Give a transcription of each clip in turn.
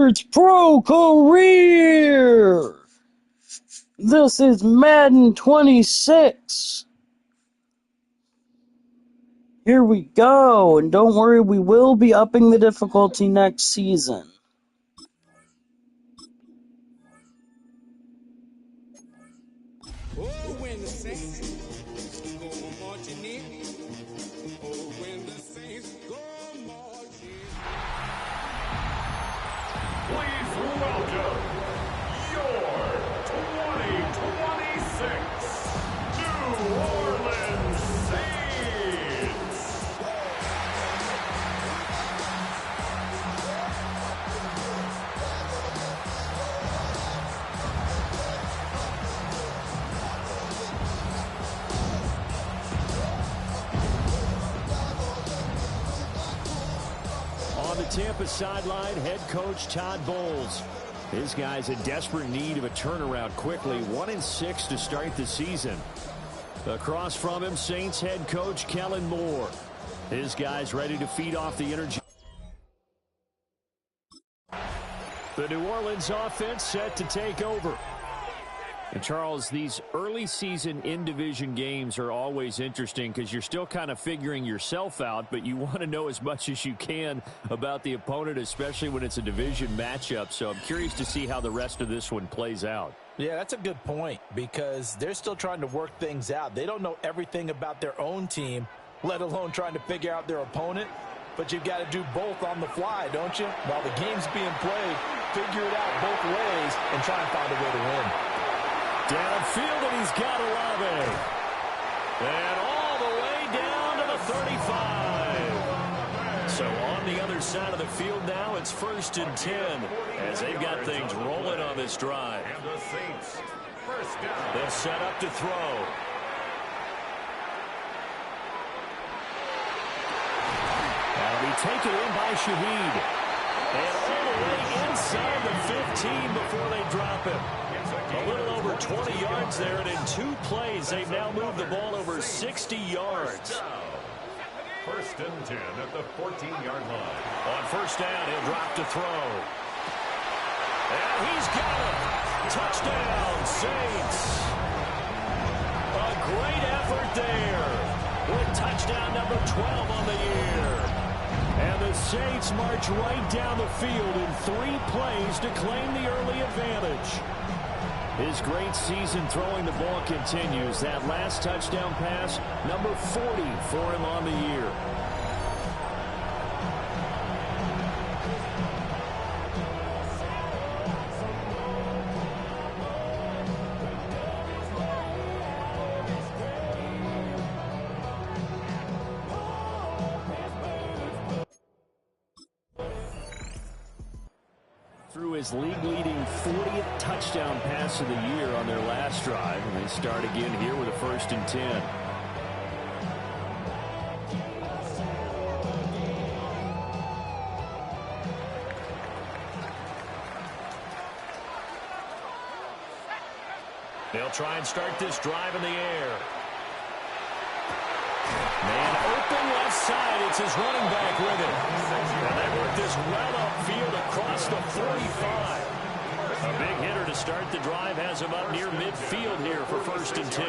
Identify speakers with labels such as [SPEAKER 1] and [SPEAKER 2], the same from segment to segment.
[SPEAKER 1] It's Pro Career! This is Madden 26. Here we go, and don't worry, we will be upping the difficulty next season.
[SPEAKER 2] Please welcome your 2026 New Orleans Saints.
[SPEAKER 3] On the Tampa sideline, head coach Todd Bowles. His guy's in desperate need of a turnaround quickly. 1-6 to start the season. Across from him, Saints head coach Kellen Moore. His guy's ready to feed off the energy. The New Orleans offense set to take over. And Charles, these early season in-division games are always interesting because you're still kind of figuring yourself out, but you want to know as much as you can about the opponent, especially when it's a division matchup. So I'm curious to see how the rest of this one plays out.
[SPEAKER 4] Yeah, that's a good point because they're still trying to work things out. They don't know everything about their own team, let alone trying to figure out their opponent. But you've got to do both on the fly, don't you? While the game's being played, figure it out both ways and try and find a way to win.
[SPEAKER 3] Downfield, and he's got Olave. And all the way down to the 35. So on the other side of the field now, it's 1st and 10 as they've got things rolling on this drive.
[SPEAKER 2] And the Saints, first down.
[SPEAKER 3] They'll set up to throw. That'll be taken in by Shaheed. And all the way inside the 15 before they drop him. A little over 20 yards there, and in 2 plays, they've now moved the ball over 60 yards.
[SPEAKER 2] 1st and 10 at the 14-yard line.
[SPEAKER 3] On 1st down, he'll drop to throw. And he's got it. Touchdown, Saints. A great effort there with touchdown number 12 on the year. And the Saints march right down the field in 3 plays to claim the early advantage. His great season throwing the ball continues. That last touchdown pass, number 40 for him on the year. Through his league-leading 40th touchdown pass of the year on their last drive. And they start again here with a 1st and 10. They'll try and start this drive in the air. Man open left side. It's his running back with it. And they work this well upfield across the 45. A big hitter to start the drive has him up near midfield here for 1st and 10.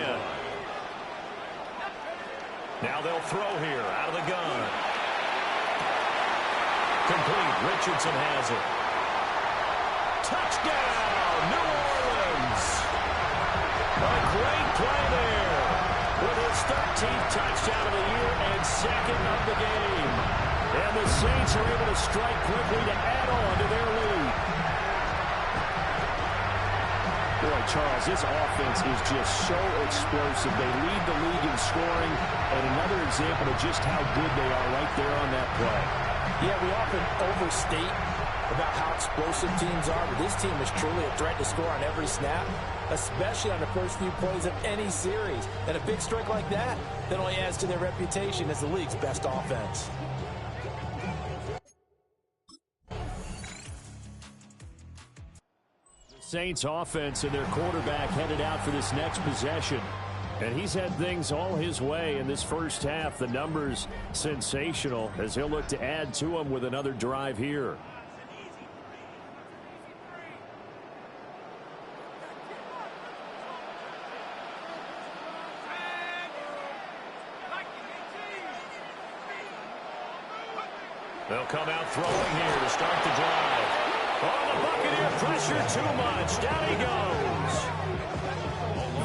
[SPEAKER 3] Now they'll throw here out of the gun. Complete. Richardson has it. Touchdown, New Orleans. A great play there. With his 13th touchdown of the year and 2nd of the game. And the Saints are able to strike quickly to add on to their lead. Boy, Charles, this offense is just so explosive. They lead the league in scoring, and another example of just how good they are right there on that play.
[SPEAKER 4] Yeah, we often overstate about how explosive teams are, but this team is truly a threat to score on every snap, especially on the first few plays of any series. And a big strike like that only adds to their reputation as the league's best offense.
[SPEAKER 3] Saints offense and their quarterback headed out for this next possession. And he's had things all his way in this first half. The numbers sensational as he'll look to add to them with another drive here. They'll come out throwing here to start the drive. Oh, the Buccaneer pressure too much. Down he goes.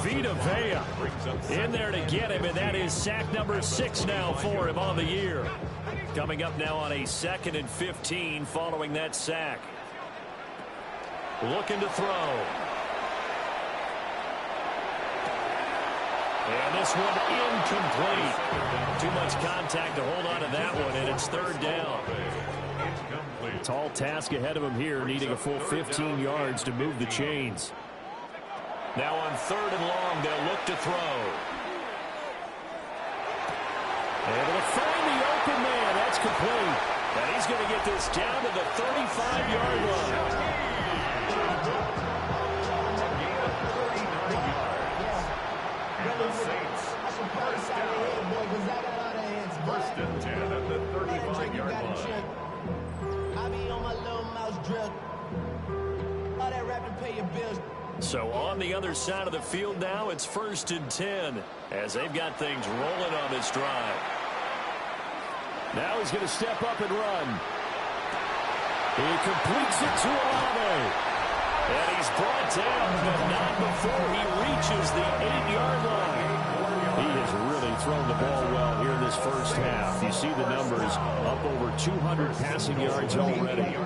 [SPEAKER 3] Vita Vea in there to get him, and that is sack number 6 now for him on the year. Coming up now on a 2nd and 15 following that sack. Looking to throw. And this one incomplete. Too much contact to hold on to that one, and it's 3rd down. Tall task ahead of him here, needing a full 15 yards to move the chains. Now on 3rd and long, they'll look to throw. Able to find the open man. That's complete. And he's going to get this down to the 35-yard line.
[SPEAKER 2] First and 10 at the 35-yard line.
[SPEAKER 3] So on the other side of the field now, it's 1st and 10 as they've got things rolling on this drive. Now he's going to step up and run. He completes it to Olave. And he's brought down, but not before he reaches the 8-yard line. He has really thrown the ball well here in this first half. You see the numbers, up over 200 passing yards already.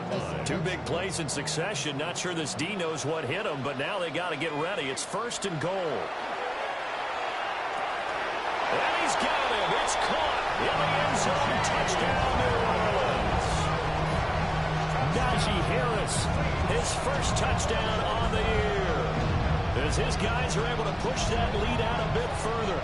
[SPEAKER 3] 2 big plays in succession. Not sure this D knows what hit him, but now they got to get ready. It's 1st and goal. And he's got him. It's caught in the end zone. Touchdown, New Orleans. Najee Harris, his first touchdown on the year. As his guys are able to push that lead out a bit further.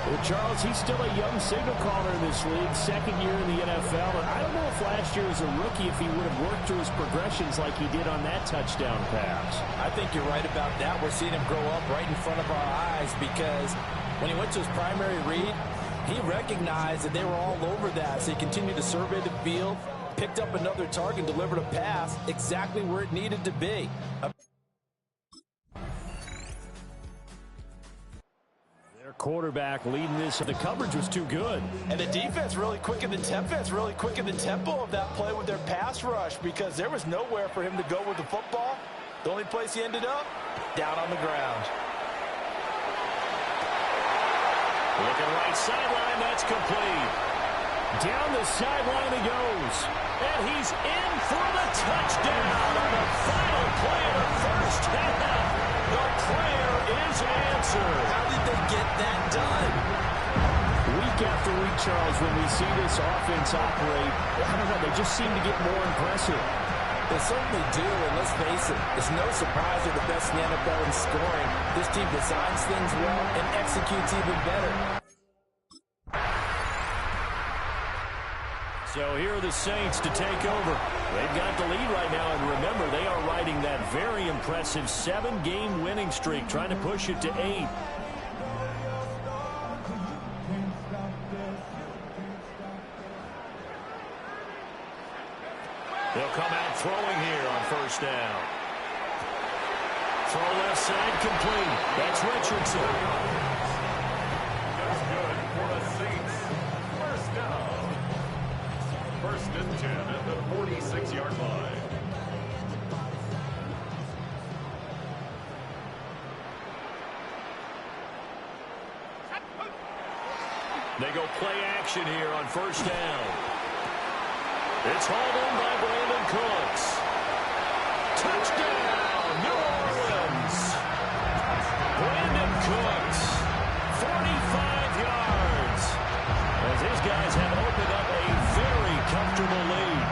[SPEAKER 5] Well, Charles, he's still a young signal caller in this league, 2nd year in the NFL. And I don't know if last year as a rookie, if he would have worked through his progressions like he did on that touchdown pass.
[SPEAKER 4] I think you're right about that. We're seeing him grow up right in front of our eyes because when he went to his primary read, he recognized that they were all over that. So he continued to survey the field, picked up another target, delivered a pass exactly where it needed to be.
[SPEAKER 3] Their quarterback leading this. The coverage was too good.
[SPEAKER 4] And the defense really quickened the tempo of that play with their pass rush because there was nowhere for him to go with the football. The only place he ended up, down on the ground.
[SPEAKER 3] Looking right sideline, that's complete. Down the sideline he goes. And he's in for the touchdown on the final play of the first half. The prayer is answered.
[SPEAKER 4] How did they get that done?
[SPEAKER 5] Week after week, Charles, when we see this offense operate, I don't know, they just seem to get more impressive.
[SPEAKER 4] They certainly do, and let's face it, it's no surprise they're the best in the NFL in scoring. This team designs things well and executes even better.
[SPEAKER 3] So here are the Saints to take over. They've got the lead right now, and remember, they are riding that very impressive 7-game winning streak, trying to push it to 8. They'll come out throwing here on 1st down. Throw left side complete. That's Richardson.
[SPEAKER 2] That's good for the Saints. 1st down. 1st and 10 at the 46-yard line.
[SPEAKER 3] They go play action here on 1st down. It's hauled in by Brandon Cooks. Touchdown, New Orleans. Brandon Cooks, 45 yards. As his guys have opened up a very comfortable lead.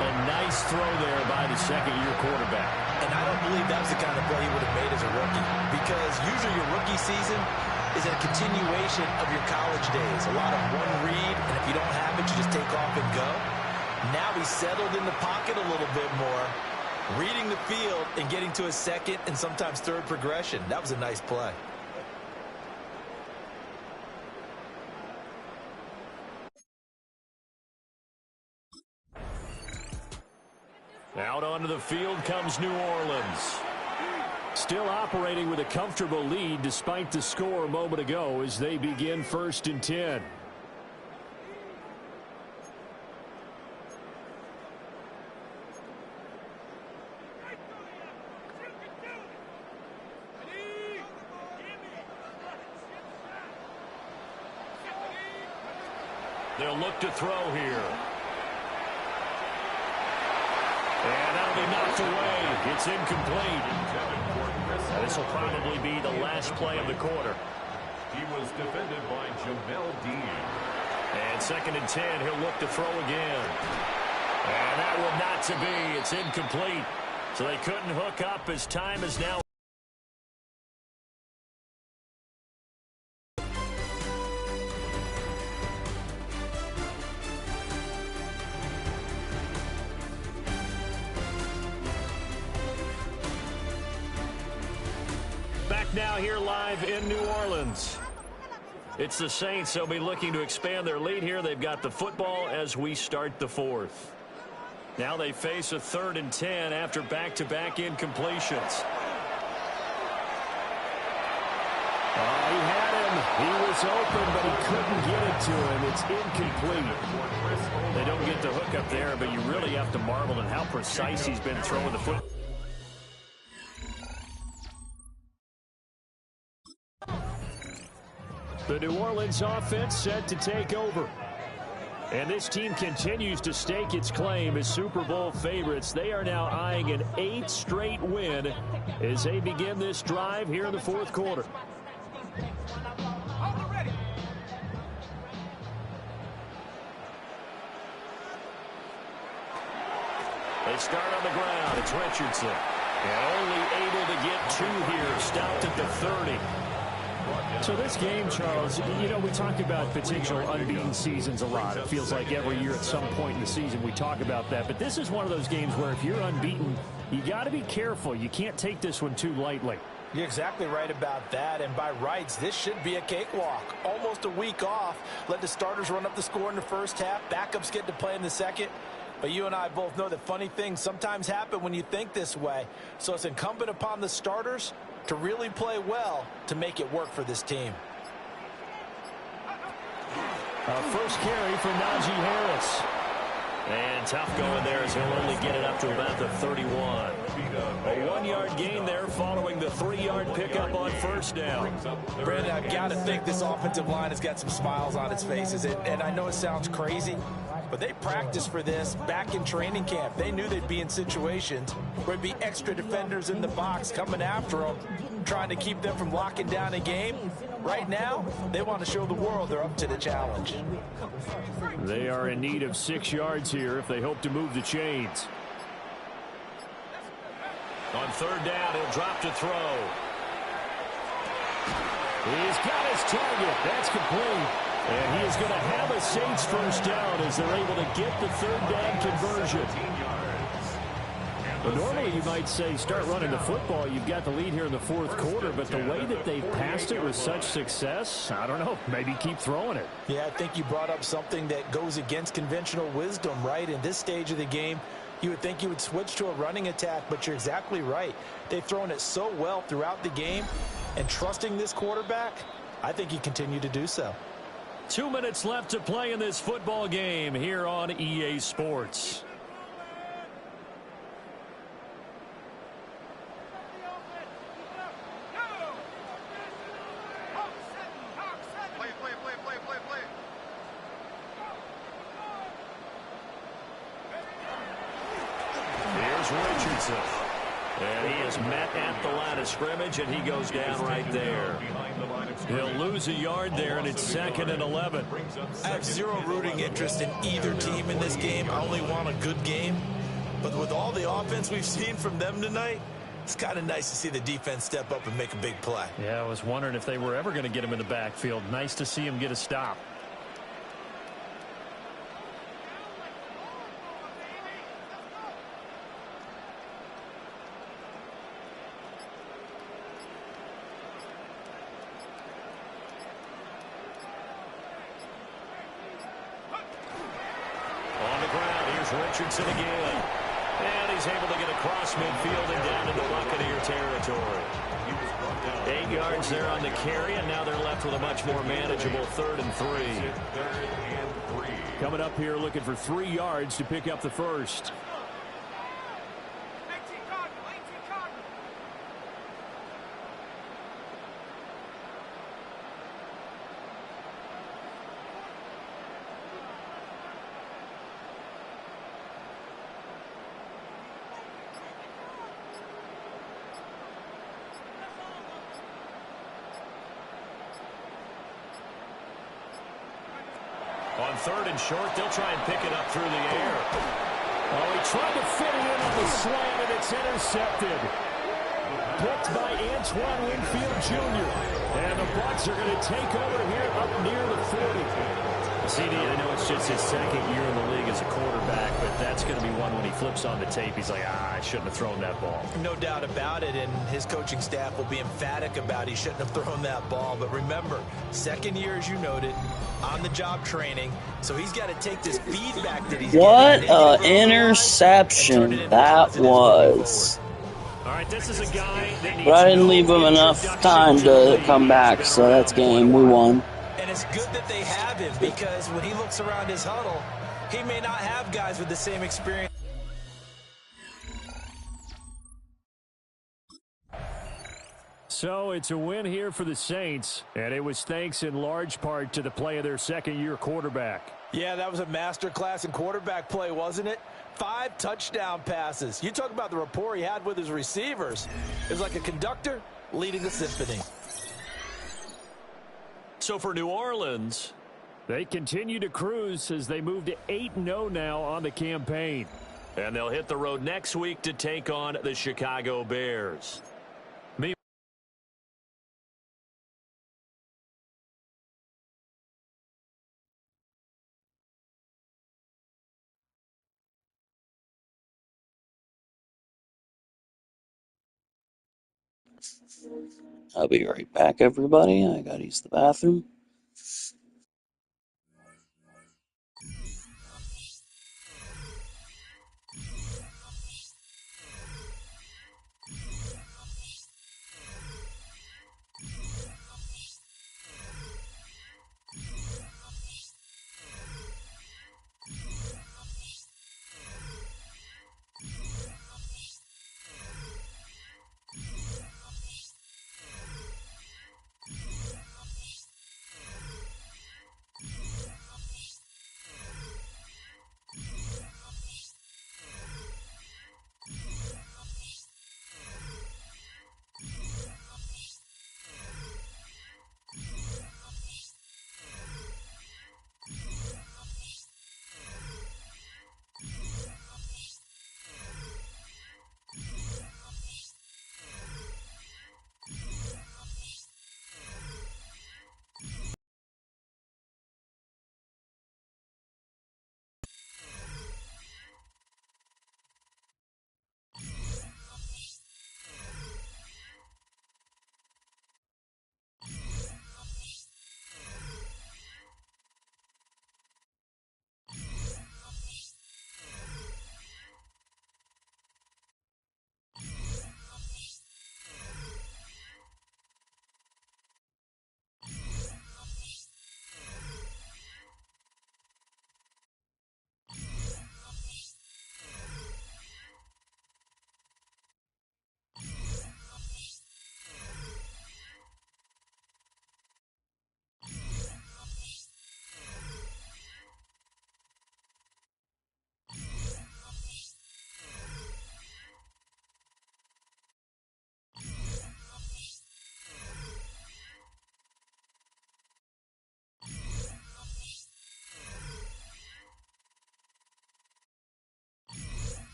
[SPEAKER 3] A nice throw there by the 2nd-year quarterback.
[SPEAKER 4] And I don't believe that was the kind of play he would have made as a rookie. Because usually your rookie season is a continuation of your college days. A lot of one read, and if you don't have it, you just take off and go. Now he's settled in the pocket a little bit more, reading the field and getting to a 2nd and sometimes 3rd progression. That was a nice play.
[SPEAKER 3] Out onto the field comes New Orleans. Still operating with a comfortable lead despite the score a moment ago as they begin 1st and 10.
[SPEAKER 5] They'll look to throw here. And that'll be knocked away. It's incomplete. This will probably be the last play of the quarter.
[SPEAKER 2] He was defended by Jamel Dean.
[SPEAKER 5] And 2nd and 10, he'll look to throw again. And that will not to be. It's incomplete. So they couldn't hook up as time is now. Back now here live in New Orleans. It's the Saints. They'll be looking to expand their lead here. They've got the football as we start the 4th. Now they face a 3rd and 10 after back-to-back incompletions. He had him. He was open, but he couldn't get it to him. It's incomplete. They don't get the hook up there, but you really have to marvel at how precise he's been throwing the foot. The New Orleans offense set to take over. And this team continues to stake its claim as Super Bowl favorites. They are now eyeing an 8th straight win as they begin this drive here in the 4th quarter. They start on the ground. It's Richardson. And only able to get 2 here. Stopped at the 30. So this game, Charles, you know, we talk about potential unbeaten seasons a lot. It feels like every year at some point in the season we talk about that. But this is one of those games where if you're unbeaten, you got to be careful. You can't take this one too lightly.
[SPEAKER 4] You're exactly right about that, and by rights, this should be a cakewalk. Almost a week off. Let the starters run up the score in the first half. Backups get to play in the second. But you and I both know that funny things sometimes happen when you think this way. So it's incumbent upon the starters to really play well to make it work for this team.
[SPEAKER 5] First carry for Najee Harris. And tough going there as he'll only get it up to about the 31. A 1-yard gain there following the 3-yard pickup on first down.
[SPEAKER 4] Brandon, I've got to think this offensive line has got some smiles on its faces. And I know it sounds crazy, but they practiced for this back in training camp. They knew they'd be in situations where there'd be extra defenders in the box coming after them, trying to keep them from locking down a game. Right now, they want to show the world they're up to the challenge.
[SPEAKER 5] They are in need of 6 yards here if they hope to move the chains. On 3rd down, he'll drop to throw. He's got his target. That's complete. And he is going to have a Saints first down as they're able to get the 3rd down conversion. But normally you might say start running the football. You've got the lead here in the 4th quarter, but the way that they've passed it with such success, I don't know, maybe keep throwing it.
[SPEAKER 4] Yeah, I think you brought up something that goes against conventional wisdom, right? In this stage of the game, you would think you would switch to a running attack, but you're exactly right. They've thrown it so well throughout the game, and trusting this quarterback, I think you continue to do so.
[SPEAKER 5] 2 minutes left to play in this football game here on EA Sports. Richardson. And he is met at the line of scrimmage, and he goes down right there. He'll lose a yard there, and it's 2nd and 11.
[SPEAKER 4] I have zero rooting interest in either team in this game. I only want a good game. But with all the offense we've seen from them tonight, it's kind of nice to see the defense step up and make a big play.
[SPEAKER 5] Yeah, I was wondering if they were ever going to get him in the backfield. Nice to see him get a stop. Richardson again. And he's able to get across midfield and down into Buccaneer territory. 8 yards there on the carry, and now they're left with a much more manageable 3rd and 3. Coming up here looking for 3 yards to pick up the first. on 3rd and short. They'll try and pick it up through the air. Oh, he tried to fit it in on the slant, and it's intercepted. Picked by Antoine Winfield Jr. And the Bucs are going to take over here up near the 40. CD, I know it's just his 2nd year in the league as a quarterback, but that's going to be one when he flips on the tape, he's like, I shouldn't have thrown that ball.
[SPEAKER 4] No doubt about it, and his coaching staff will be emphatic about he shouldn't have thrown that ball. But remember, 2nd year, as you noted, on-the-job training, so he's got to take this feedback that he's
[SPEAKER 1] What an interception that was.
[SPEAKER 5] All right, this is a guy that needs
[SPEAKER 1] But I didn't leave him enough time to come back, so that's game. We won.
[SPEAKER 4] And it's good that they have him, because when he looks around his huddle, he may not have guys with the same experience.
[SPEAKER 5] So it's a win here for the Saints, and it was thanks in large part to the play of their 2nd-year quarterback.
[SPEAKER 4] Yeah, that was a masterclass in quarterback play, wasn't it? 5 touchdown passes. You talk about the rapport he had with his receivers. It was like a conductor leading a symphony.
[SPEAKER 5] So for New Orleans, they continue to cruise as they move to 8-0 now on the campaign. And they'll hit the road next week to take on the Chicago Bears.
[SPEAKER 1] I'll be right back, everybody. I gotta use the bathroom.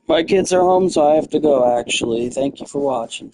[SPEAKER 1] My kids are home, so I have to go, actually. Thank you for watching.